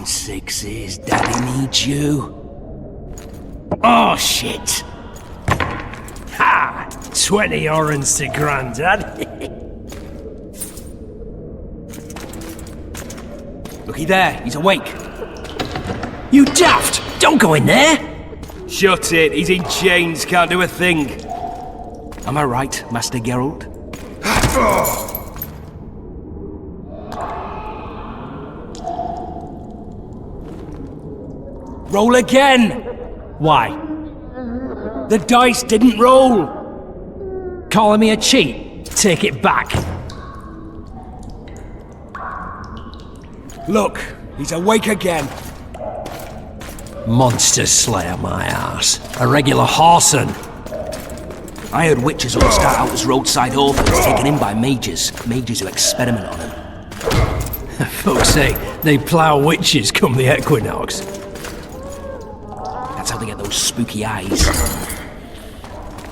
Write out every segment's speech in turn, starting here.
on, sixes. Daddy needs you. Oh, shit. Ha! 20 orange to Grandad. Looky there, he's awake. You daft! Don't go in there! Shut it, he's in chains, can't do a thing. Am I right, Master Geralt? Roll again! Why? The dice didn't roll! Calling me a cheat? Take it back. Look, he's awake again. Monster slayer, my ass. A regular whoreson. I heard witches all start out as roadside orphans taken in by mages. Mages who experiment on them. Folks say they plough witches come the equinox. That's how they get those spooky eyes.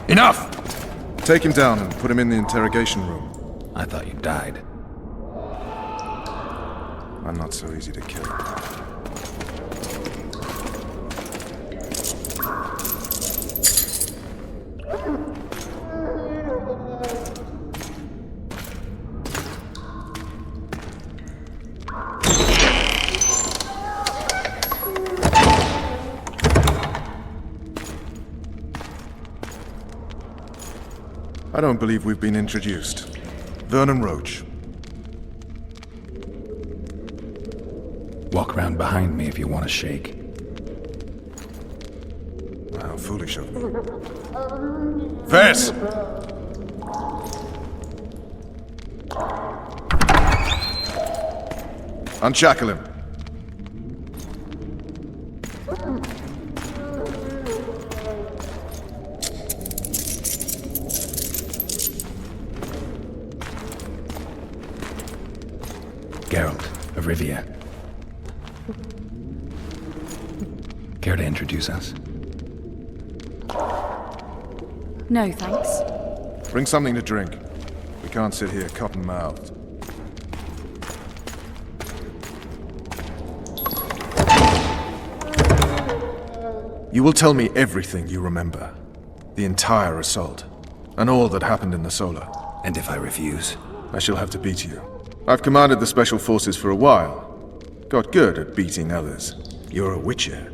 Enough! Take him down and put him in the interrogation room. I thought you died. I'm not so easy to kill. I don't believe we've been introduced. Vernon Roach. Walk around behind me if you want to shake. How foolish of me. Vess! Unshackle him. Geralt of Rivia. Care to introduce us? No, thanks. Bring something to drink. We can't sit here cotton-mouthed. You will tell me everything you remember. The entire assault. And all that happened in the Solar. And if I refuse? I shall have to beat you. I've commanded the Special Forces for a while. Got good at beating others. You're a Witcher.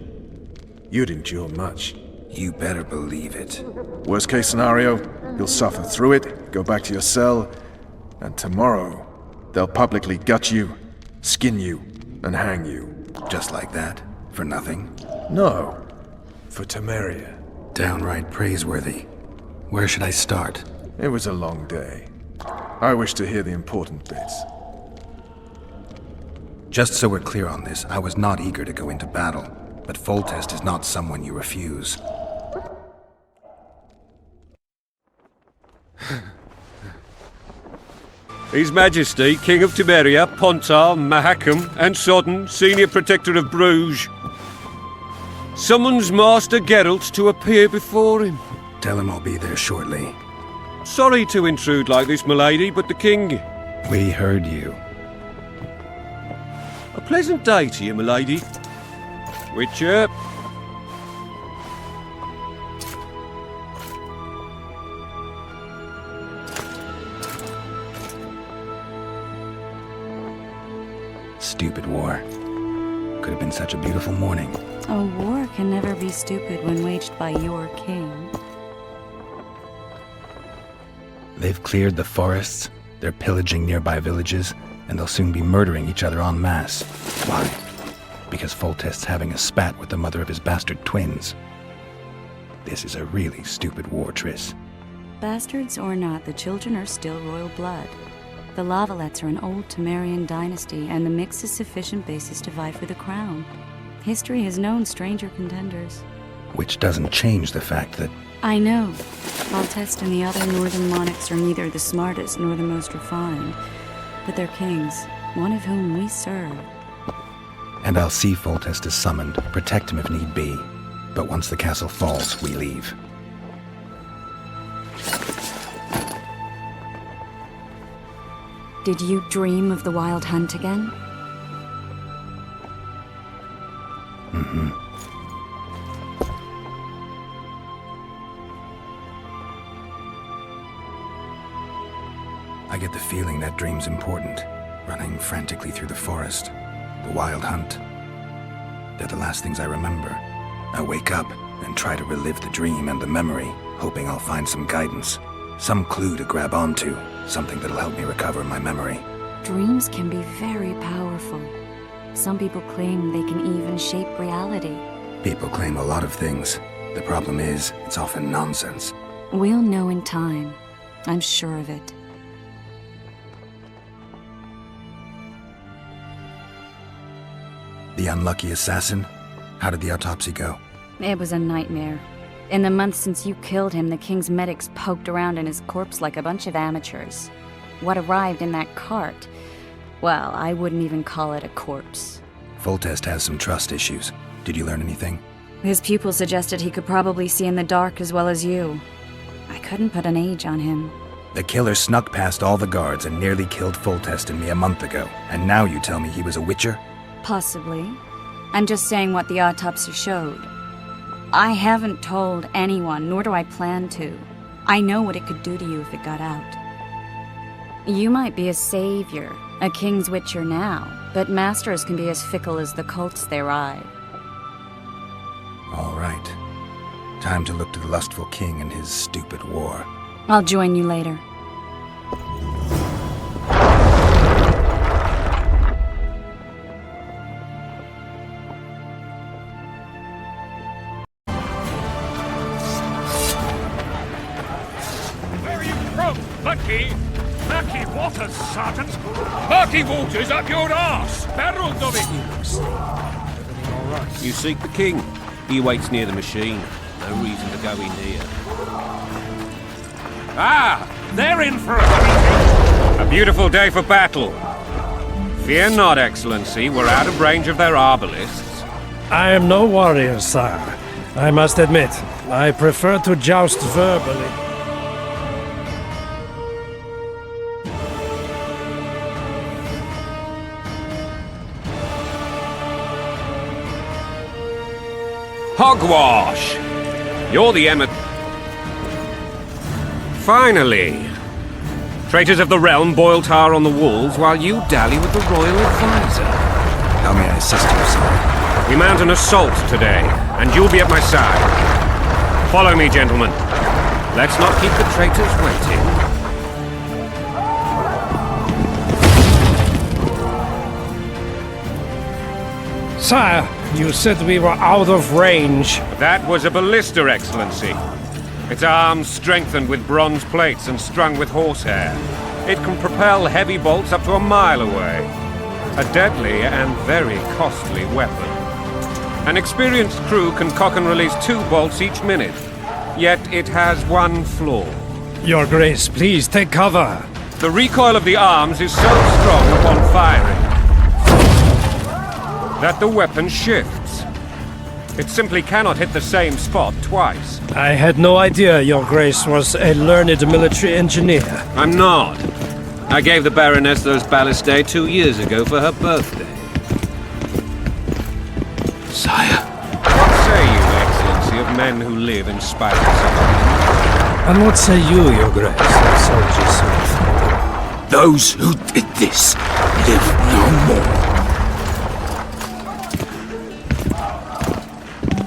You'd endure much. You better believe it. Worst case scenario, you'll suffer through it, go back to your cell, and tomorrow, they'll publicly gut you, skin you, and hang you. Just like that? For nothing? No. For Temeria. Downright praiseworthy. Where should I start? It was a long day. I wish to hear the important bits. Just so we're clear on this, I was not eager to go into battle, but Foltest is not someone you refuse. His Majesty, King of Temeria, Pontar, Mahakam, and Sodden, Senior Protector of Bruges, summons Master Geralt to appear before him. Tell him I'll be there shortly. Sorry to intrude like this, milady, but the King... We heard you. A pleasant day to you, milady. Witcher. Stupid war. Could have been such a beautiful morning. A war can never be stupid when waged by your king. They've cleared the forests, they're pillaging nearby villages, and they'll soon be murdering each other en masse. Why? Because Foltest's having a spat with the mother of his bastard twins. This is a really stupid war, Triss. Bastards or not, the children are still royal blood. The Lavalettes are an old Temerian dynasty, and the mix is sufficient basis to vie for the crown. History has known stranger contenders. Which doesn't change the fact that... I know. Foltest and the other northern monarchs are neither the smartest nor the most refined, but they're kings, one of whom we serve. And I'll see Foltest is summoned, protect him if need be. But once the castle falls, we leave. Did you dream of the Wild Hunt again? I get the feeling that dream's important. Running frantically through the forest. The wild hunt. They're the last things I remember. I wake up and try to relive the dream and the memory, hoping I'll find some guidance. Some clue to grab onto. Something that'll help me recover my memory. Dreams can be very powerful. Some people claim they can even shape reality. People claim a lot of things. The problem is, it's often nonsense. We'll know in time. I'm sure of it. The unlucky assassin? How did the autopsy go? It was a nightmare. In the months since you killed him, the king's medics poked around in his corpse like a bunch of amateurs. What arrived in that cart? Well, I wouldn't even call it a corpse. Foltest has some trust issues. Did you learn anything? His pupil suggested he could probably see in the dark as well as you. I couldn't put an age on him. The killer snuck past all the guards and nearly killed Foltest and me a month ago. And now you tell me he was a witcher? Possibly. I'm just saying what the autopsy showed. I haven't told anyone, nor do I plan to. I know what it could do to you if it got out. You might be a savior, a king's witcher now, but masters can be as fickle as the cults they ride. All right. Time to look to the lustful king and his stupid war. I'll join you later. Murky waters, Sergeant! Murky waters up your arse! Barrel of it! You seek the king. He waits near the machine. No reason to go in here. Ah! They're in for a meeting! A beautiful day for battle. Fear not, Excellency. We're out of range of their arbalists. I am no warrior, sire. I must admit, I prefer to joust verbally. Hogwash! You're the Finally! Traitors of the realm boil tar on the walls while you dally with the royal advisor. How may I assist you, sir? We mount an assault today, and you'll be at my side. Follow me, gentlemen. Let's not keep the traitors waiting. Sire, you said we were out of range. That was a ballista, Excellency. Its arms strengthened with bronze plates and strung with horsehair. It can propel heavy bolts up to a mile away. A deadly and very costly weapon. An experienced crew can cock and release 2 bolts each minute. Yet it has one flaw. Your Grace, please take cover. The recoil of the arms is so strong upon firing that the weapon shifts. It simply cannot hit the same spot twice. I had no idea Your Grace was a learned military engineer. I'm not. I gave the Baroness those ballistae 2 years ago for her birthday. Sire. What say you, Excellency, of men who live in spite of suffering? And what say you, Your Grace, of soldiers who... Those who did this live no more.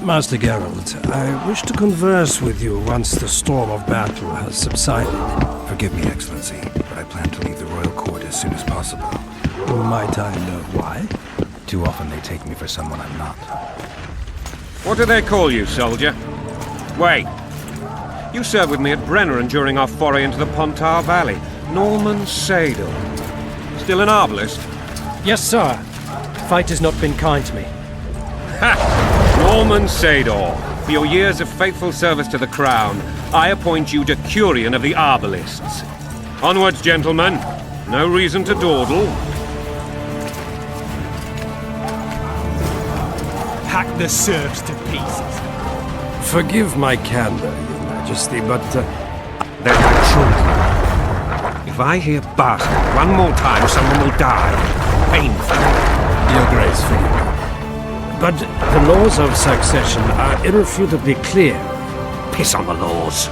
Master Geralt, I wish to converse with you once the storm of battle has subsided. Forgive me, Excellency, but I plan to leave the royal court as soon as possible. Might I know why? Too often they take me for someone I'm not. What do they call you, soldier? Wait. You served with me at Brenneran during our foray into the Pontar Valley. Norman Sadel. Still an arbalist? Yes, sir. Fight has not been kind to me. Ha! Norman Sador, for your years of faithful service to the crown, I appoint you Decurion of the Arbalists. Onwards, gentlemen. No reason to dawdle. Hack the serfs to pieces. Forgive my candor, Your Majesty, but... They're my children. If I hear bastard one more time, someone will die. Painfully. Your Grace, forgive me. But the laws of succession are irrefutably clear. Piss on the laws.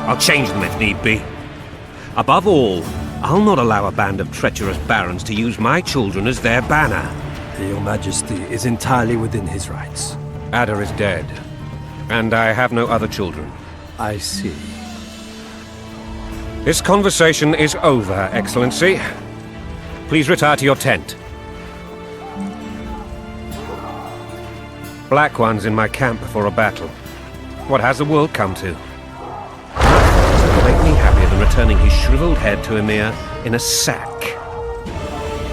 I'll change them if need be. Above all, I'll not allow a band of treacherous barons to use my children as their banner. Your Majesty is entirely within his rights. Ada is dead, and I have no other children. I see. This conversation is over, Excellency. Please retire to your tent. Black One's in my camp before a battle. What has the world come to? Nothing will make me happier than returning his shriveled head to Emir in a sack.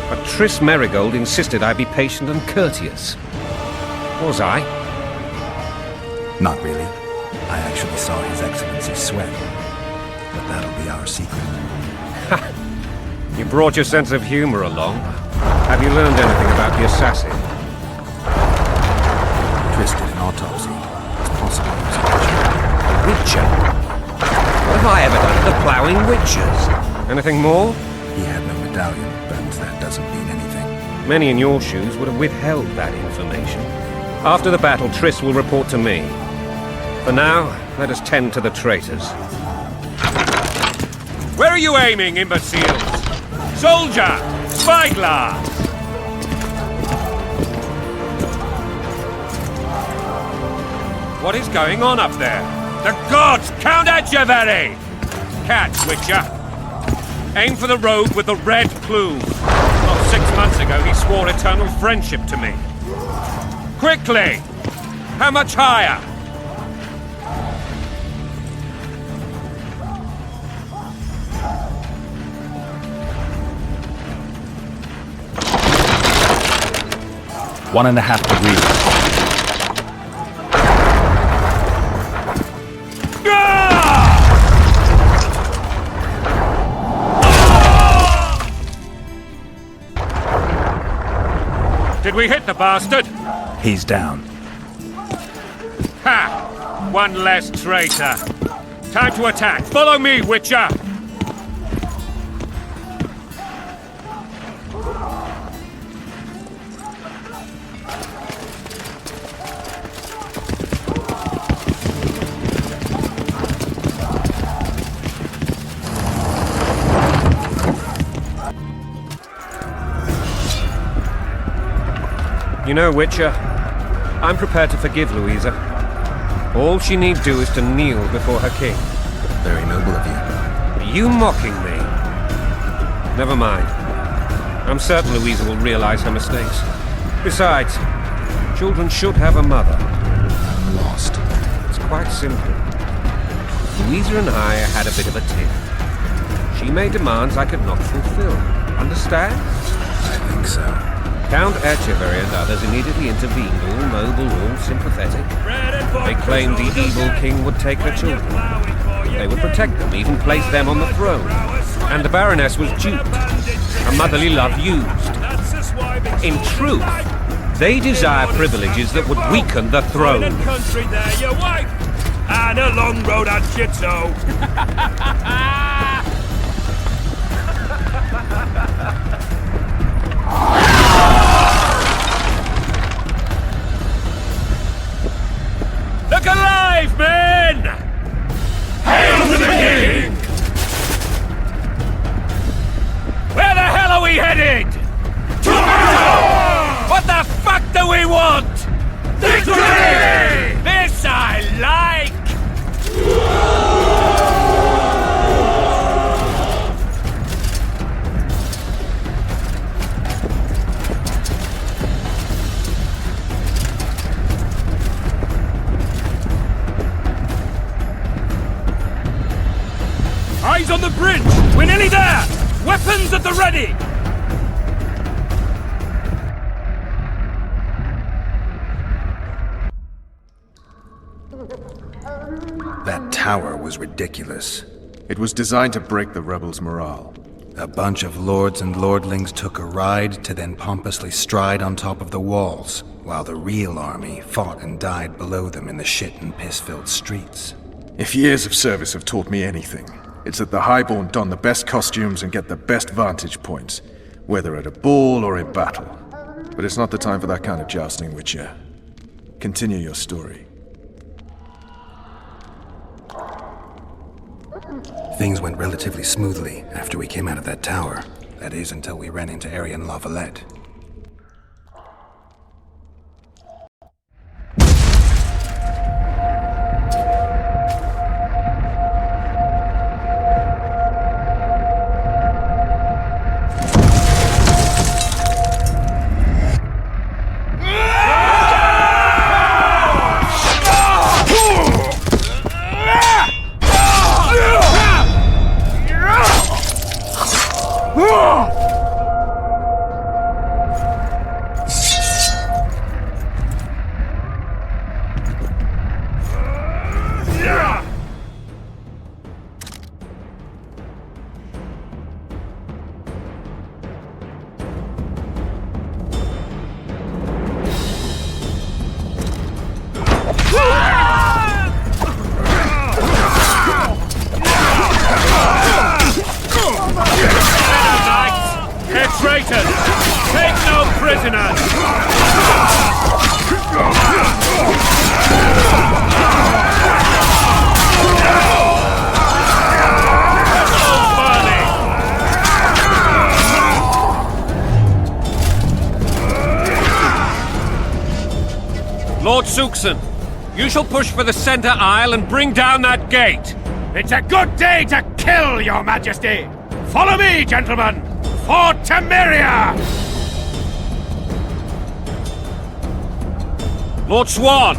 But Triss Merigold insisted I be patient and courteous. Was I? Not really. I actually saw His Excellency sweat. But that'll be our secret. You brought your sense of humor along. Have you learned anything about the assassin? Triss did an autopsy. It's possible he was a witcher. A witcher? What have I ever done to the ploughing witchers? Anything more? He had no medallion, but that doesn't mean anything. Many in your shoes would have withheld that information. After the battle, Triss will report to me. For now, let us tend to the traitors. Where are you aiming, imbeciles? Soldier! Spyglass! What is going on up there? The gods! Count Etcheverry! Catch, Witcher! Aim for the rogue with the red plume. Not 6 months ago, he swore eternal friendship to me. Quickly! How much higher? One and a half degrees. Did we hit the bastard? He's down. Ha! One less traitor. Time to attack. Follow me, Witcher! You know, Witcher, I'm prepared to forgive Louisa. All she need do is to kneel before her king. Very noble of you. Are you mocking me? Never mind. I'm certain Louisa will realize her mistakes. Besides, children should have a mother. I'm lost. It's quite simple. Louisa and I had a bit of a tiff. She made demands I could not fulfill. Understand? I think so. Count Etcheverry and others immediately intervened, all noble, all sympathetic. They claimed the evil king would take her children. They would protect them, even place them on the throne. And the Baroness was duped, her motherly love used. In truth, they desire privileges that would weaken the throne. And a long road at Jitso. Look alive, men! Hail to the king! Where the hell are we headed? To battle! What the fuck do we want? Victory! This I like! Eyes on the bridge! We're nearly there! Weapons at the ready! That tower was ridiculous. It was designed to break the rebels' morale. A bunch of lords and lordlings took a ride to then pompously stride on top of the walls, while the real army fought and died below them in the shit and piss-filled streets. If years of service have taught me anything, it's that the Highborn don the best costumes and get the best vantage points, whether at a ball or in battle. But it's not the time for that kind of jousting, Witcher. Continue your story. Things went relatively smoothly after we came out of that tower. That is, until we ran into Aryan La Valette. Lord Suxon, you shall push for the center aisle and bring down that gate. It's a good day to kill, Your Majesty! Follow me, gentlemen! For Temeria! Lord Swan,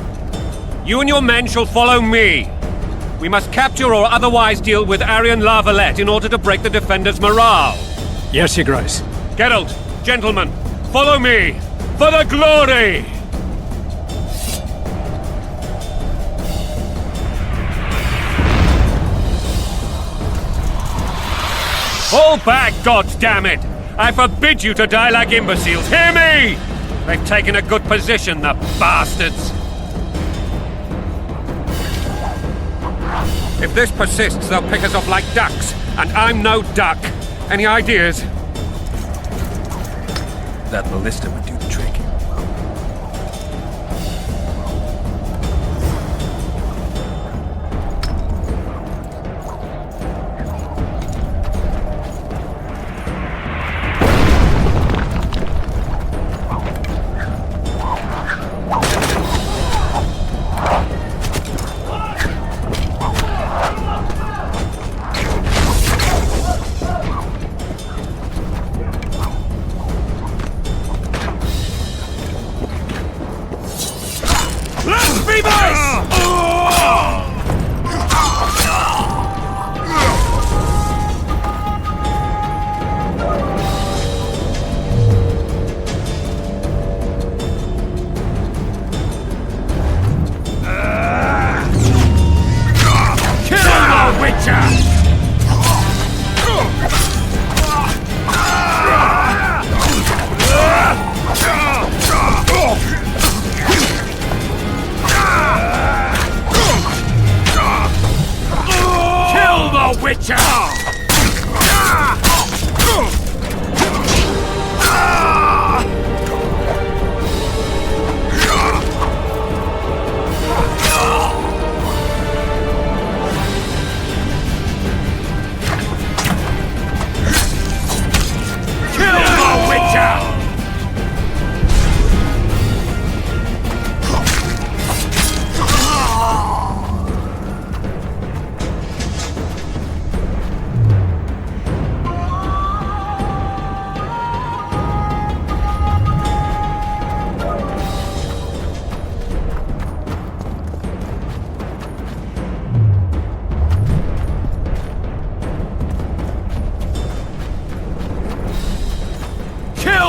you and your men shall follow me. We must capture or otherwise deal with Aryan La Valette in order to break the defenders' morale. Yes, Your Grace. Geralt, gentlemen, follow me! For the glory! Fall back, goddammit! I forbid you to die like imbeciles. Hear me! They've taken a good position, the bastards! If this persists, they'll pick us off like ducks, and I'm no duck. Any ideas? That ballista would do the trick.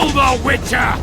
The Witcher!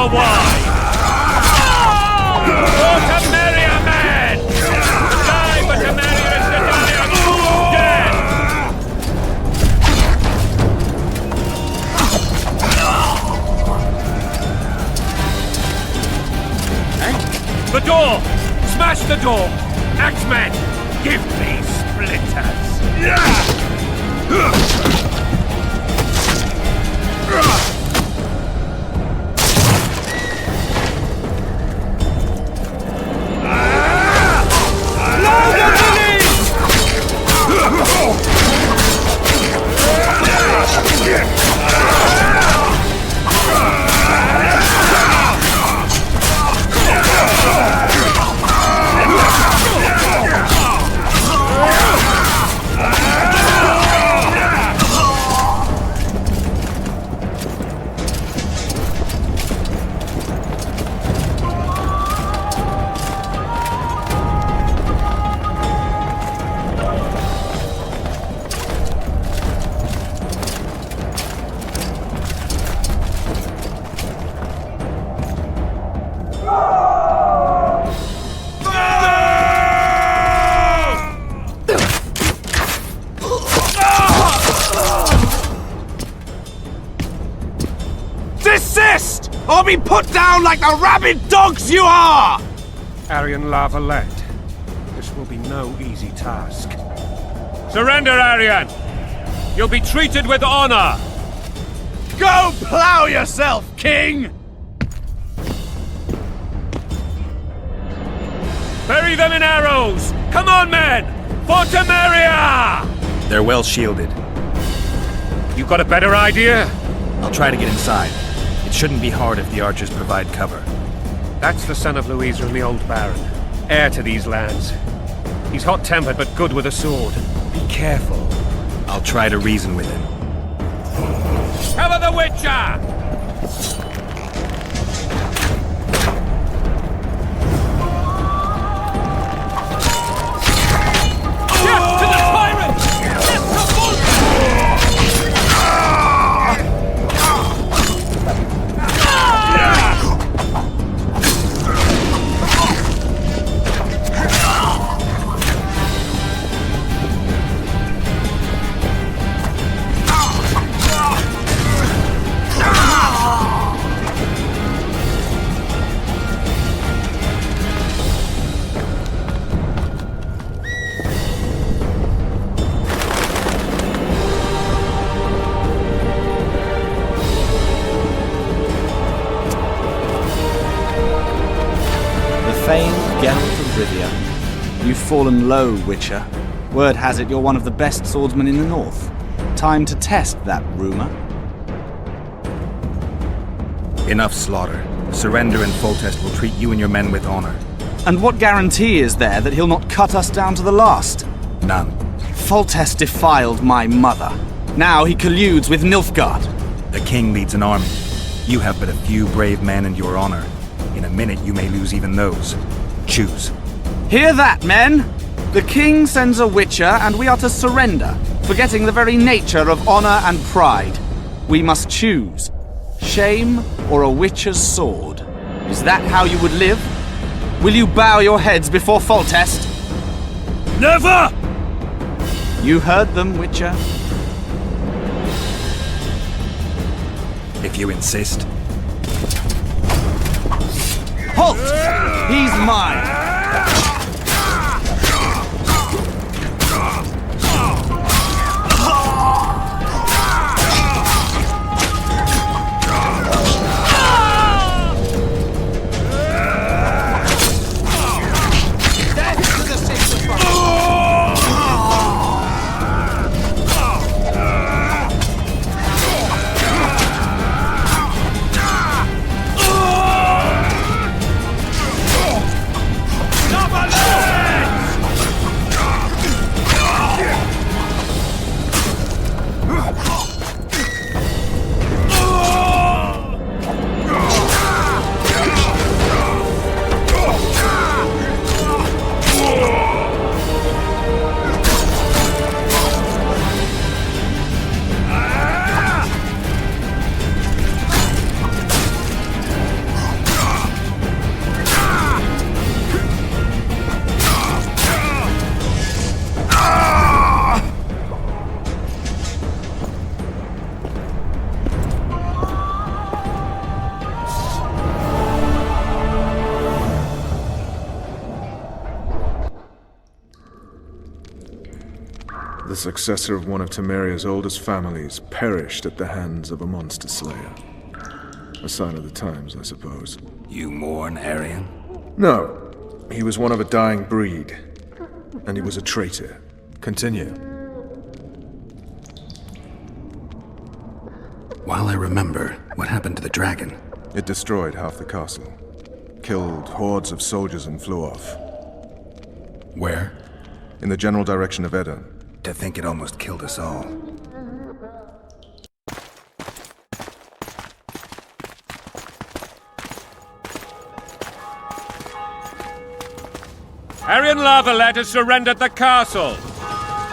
your wine! For Temeria, man! Die for Temeria is to die a cruel death! The door! Smash the door! Axemen! Give me splinters! Desist! Or be put down like the rabid dogs you are! Aryan La Valette, this will be no easy task. Surrender, Aryan! You'll be treated with honor! Go plow yourself, King! Bury them in arrows! Come on, men! For Temeria! They're well shielded. You got a better idea? I'll try to get inside. It shouldn't be hard if the archers provide cover. That's the son of Louisa and the old Baron. Heir to these lands. He's hot-tempered but good with a sword. Be careful. I'll try to reason with him. Cover the Witcher! Death to the tyrant! Death to Famed Geralt of Rivia. You've fallen low, Witcher. Word has it you're one of the best swordsmen in the north. Time to test that rumor. Enough slaughter. Surrender and Foltest will treat you and your men with honor. And what guarantee is there that he'll not cut us down to the last? None. Foltest defiled my mother. Now he colludes with Nilfgaard. The king leads an army. You have but a few brave men and your honor. In a minute, you may lose even those. Choose. Hear that, men! The king sends a Witcher, and we are to surrender, forgetting the very nature of honor and pride. We must choose. Shame or a Witcher's sword. Is that how you would live? Will you bow your heads before Foltest? Never! You heard them, Witcher. If you insist. Halt! He's mine! Never! successor of one of Temeria's oldest families, perished at the hands of a monster slayer. A sign of the times, I suppose. You mourn, Aryan? No. He was one of a dying breed. And he was a traitor. Continue. While I remember, what happened to the dragon? It destroyed half the castle. Killed hordes of soldiers and flew off. Where? In the general direction of Edda. To think it almost killed us all. Aryan Lavalet has surrendered the castle.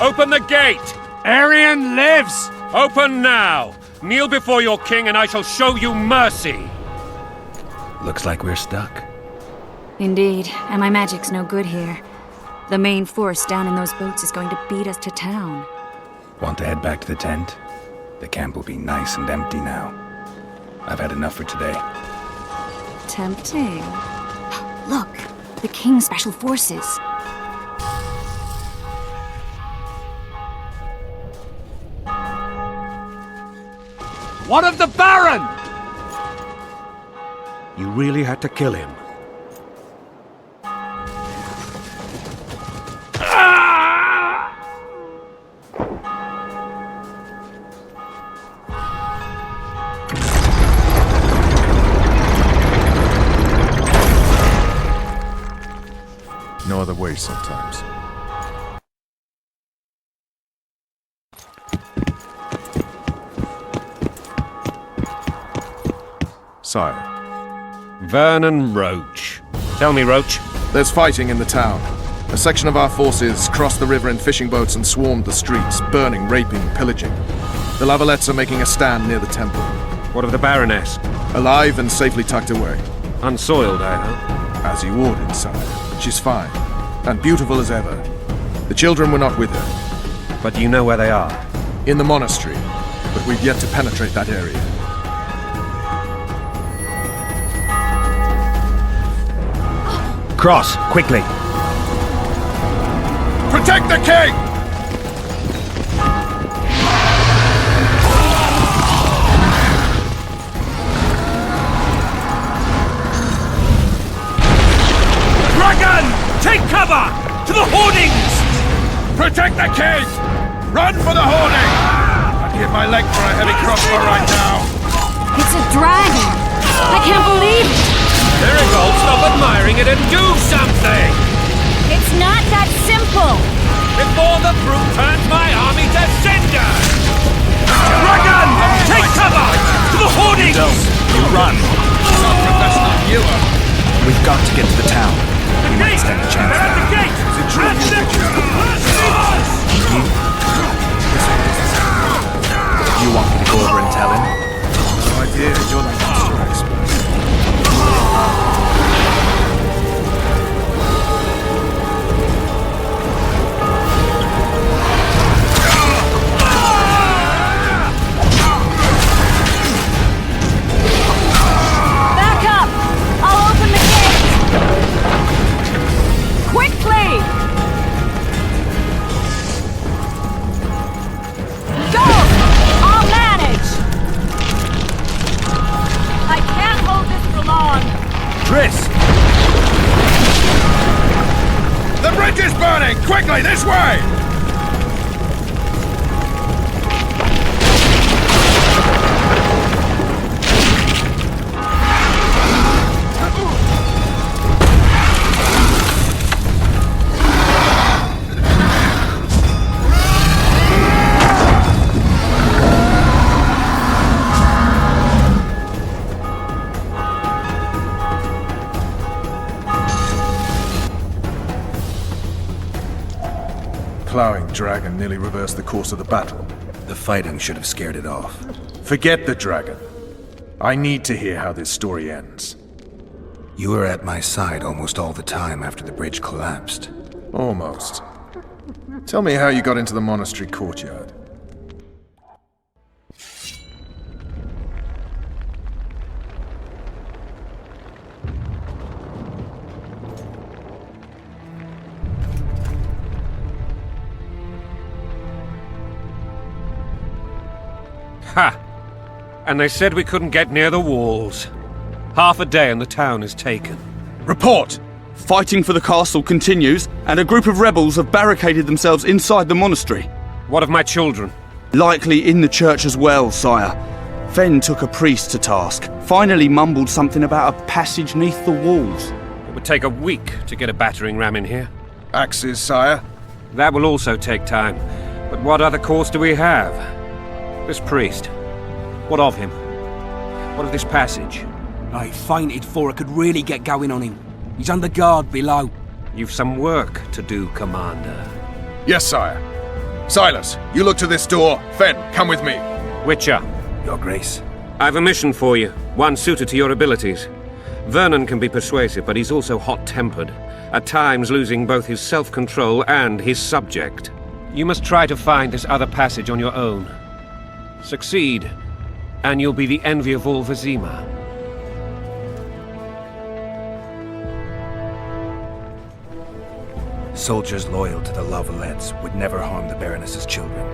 Open the gate! Aryan lives! Open now! Kneel before your king and I shall show you mercy! Looks like we're stuck. Indeed, and my magic's no good here. The main force down in those boats is going to beat us to town. Want to head back to the tent? The camp will be nice and empty now. I've had enough for today. Tempting. Look, the King's Special Forces. What of the Baron? You really had to kill him. No other way sometimes. Sire. Vernon Roach. Tell me, Roach. There's fighting in the town. A section of our forces crossed the river in fishing boats and swarmed the streets, burning, raping, pillaging. The Lavalets are making a stand near the temple. What of the Baroness? Alive and safely tucked away. Unsoiled, I hope. As you ordered, sire. She's fine. And beautiful as ever. The children were not with her. But you know where they are? In the monastery. But we've yet to penetrate that area. Cross, quickly! Protect the king! Dragon! Take cover! To the hoardings! Protect the king! Run for the hoarding! I'd give my leg for a heavy crossbow right now. It's a dragon! I can't believe it! Geralt, stop admiring it and do something! It's not that simple! Before the brute turns my army to cinder! Dragon! Take cover! To the hoardings! You run! Not professional viewer. We've got to get to the town. We might stand a chance They're at the now. gate! You want me to go over and tell him? No idea. You're the monster expert. Back up! I'll open the gate! Quickly! Go! I'll manage! I can't hold this for long. Triss! The bridge is burning! Quickly, this way! Plowing dragon nearly reversed the course of the battle. The fighting should have scared it off. Forget the dragon. I need to hear how this story ends. You were at my side almost all the time after the bridge collapsed. Almost. Tell me how you got into the monastery courtyard. Ha! And they said we couldn't get near the walls. Half a day and the town is taken. Report! Fighting for the castle continues, and a group of rebels have barricaded themselves inside the monastery. What of my children? Likely in the church as well, sire. Fen took a priest to task, finally mumbled something about a passage neath the walls. It would take a week to get a battering ram in here. Axes, sire? That will also take time. But what other course do we have? This priest. What of him? What of this passage? I fainted before I could really get going on him. He's under guard below. You've some work to do, Commander. Yes, sire. Silas, you look to this door. Fen, come with me. Witcher, Your Grace. I've a mission for you, one suited to your abilities. Vernon can be persuasive, but he's also hot-tempered, at times losing both his self-control and his subject. You must try to find this other passage on your own. Succeed, and you'll be the envy of all Vizima. Soldiers loyal to the Lavalettes would never harm the Baroness's children.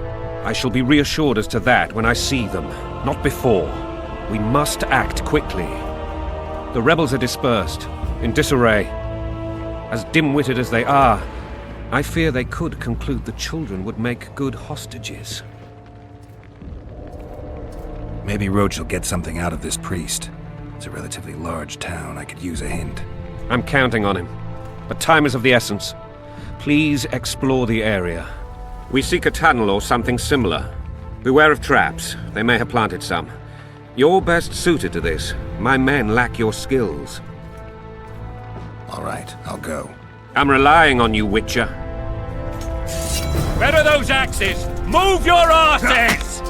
I shall be reassured as to that when I see them, not before. We must act quickly. The rebels are dispersed, in disarray. As dim-witted as they are, I fear they could conclude the children would make good hostages. Maybe Roach will get something out of this priest. It's a relatively large town. I could use a hint. I'm counting on him, but time is of the essence. Please explore the area. We seek a tunnel or something similar. Beware of traps. They may have planted some. You're best suited to this. My men lack your skills. All right, I'll go. I'm relying on you, Witcher. Where are those axes? Move your asses!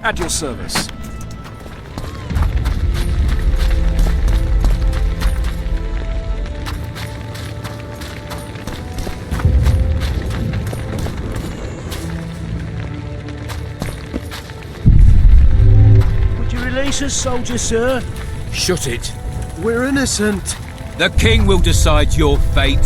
At your service. Would you release us, soldier, sir? Shut it. We're innocent. The king will decide your fate.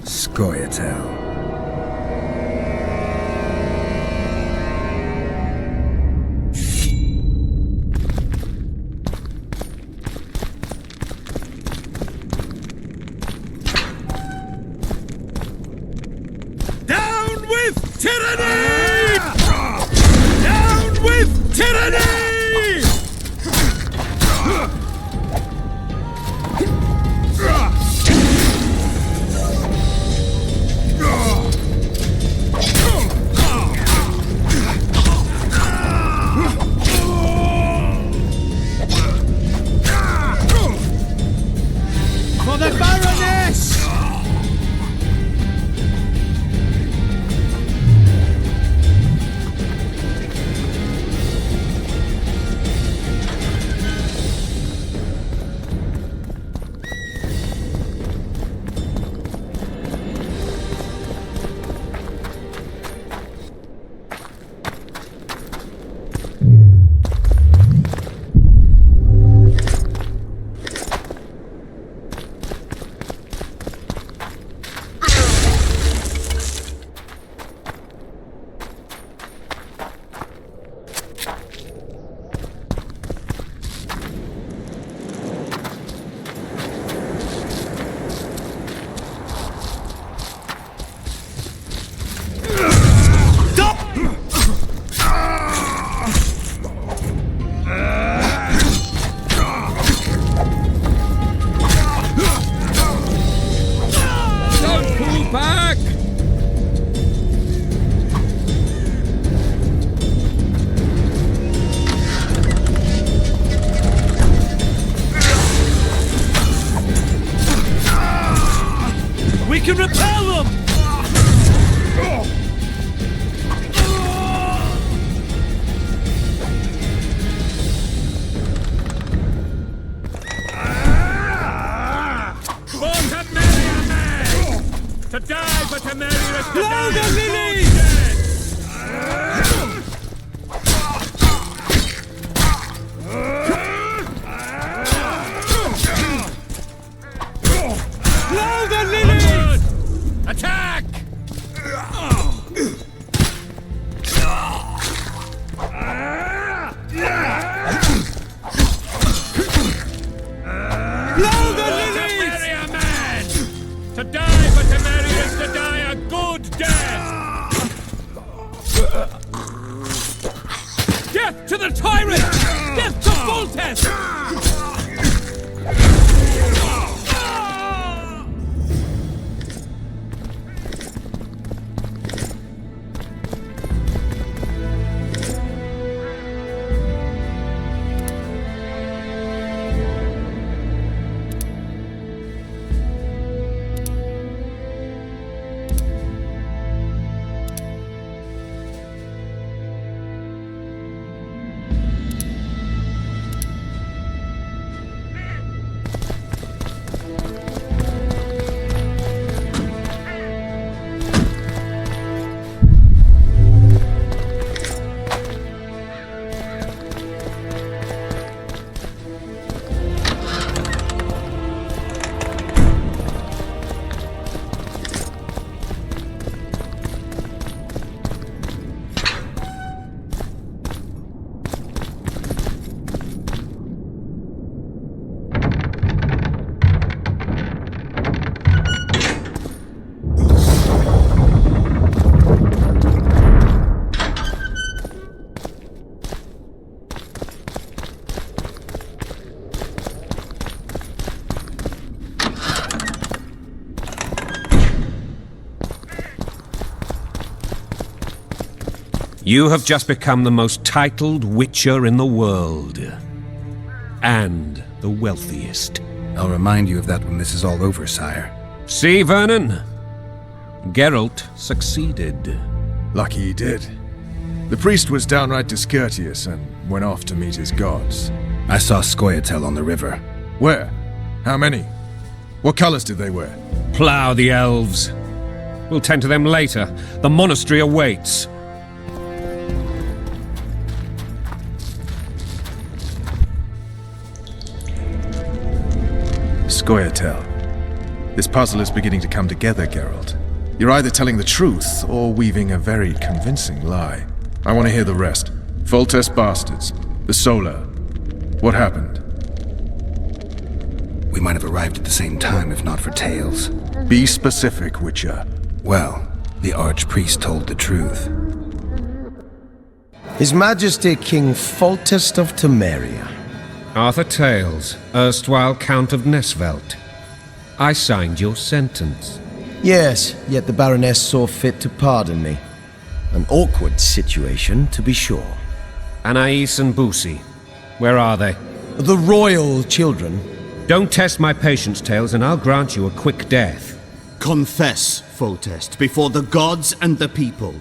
Scoia'tael. Down with tyranny! Down with tyranny! For the Baroness! We can repel them! Born to marry a man! To die but to marry is to die a good Blow the lilies! Attack! Blow the lilies! Marry a man! To die but to marry is to die a good death! Death to the tyrant! Death to Foltest! You have just become the most titled witcher in the world. And the wealthiest. I'll remind you of that when this is all over, sire. See, Vernon? Geralt succeeded. Lucky he did. The priest was downright discourteous and went off to meet his gods. I saw Scoia'tael on the river. Where? How many? What colors did they wear? Plough the elves. We'll tend to them later. The monastery awaits. Scoia'tael. This puzzle is beginning to come together, Geralt. You're either telling the truth or weaving a very convincing lie. I want to hear the rest. Foltest bastards. The Solar. What happened? We might have arrived at the same time if not for Tales. Be specific, Witcher. Well, the Archpriest told the truth. His Majesty King Foltest of Temeria. Arthur Tales, erstwhile Count of Nesvelt. I signed your sentence. Yes, yet the Baroness saw fit to pardon me. An awkward situation, to be sure. Anais and Busi. Where are they? The royal children. Don't test my patience, Tales, and I'll grant you a quick death. Confess, Foltest, before the gods and the people.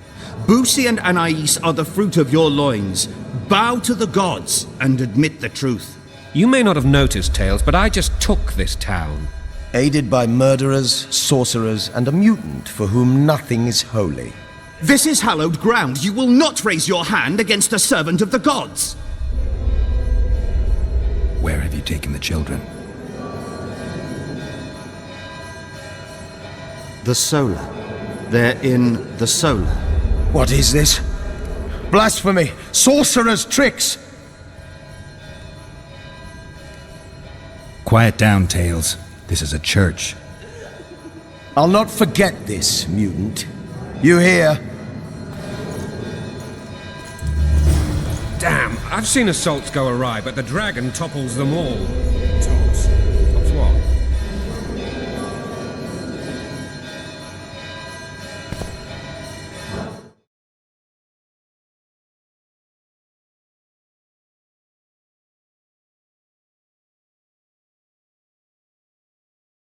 Busi and Anais are the fruit of your loins. Bow to the gods and admit the truth. You may not have noticed, Tales, but I just took this town. Aided by murderers, sorcerers, and a mutant for whom nothing is holy. This is hallowed ground. You will not raise your hand against a servant of the gods. Where have you taken the children? The Solar. They're in the Solar. What is this? Blasphemy! Sorcerer's tricks! Quiet down, Tales. This is a church. I'll not forget this, mutant. You hear? Damn, I've seen assaults go awry, but the dragon topples them all.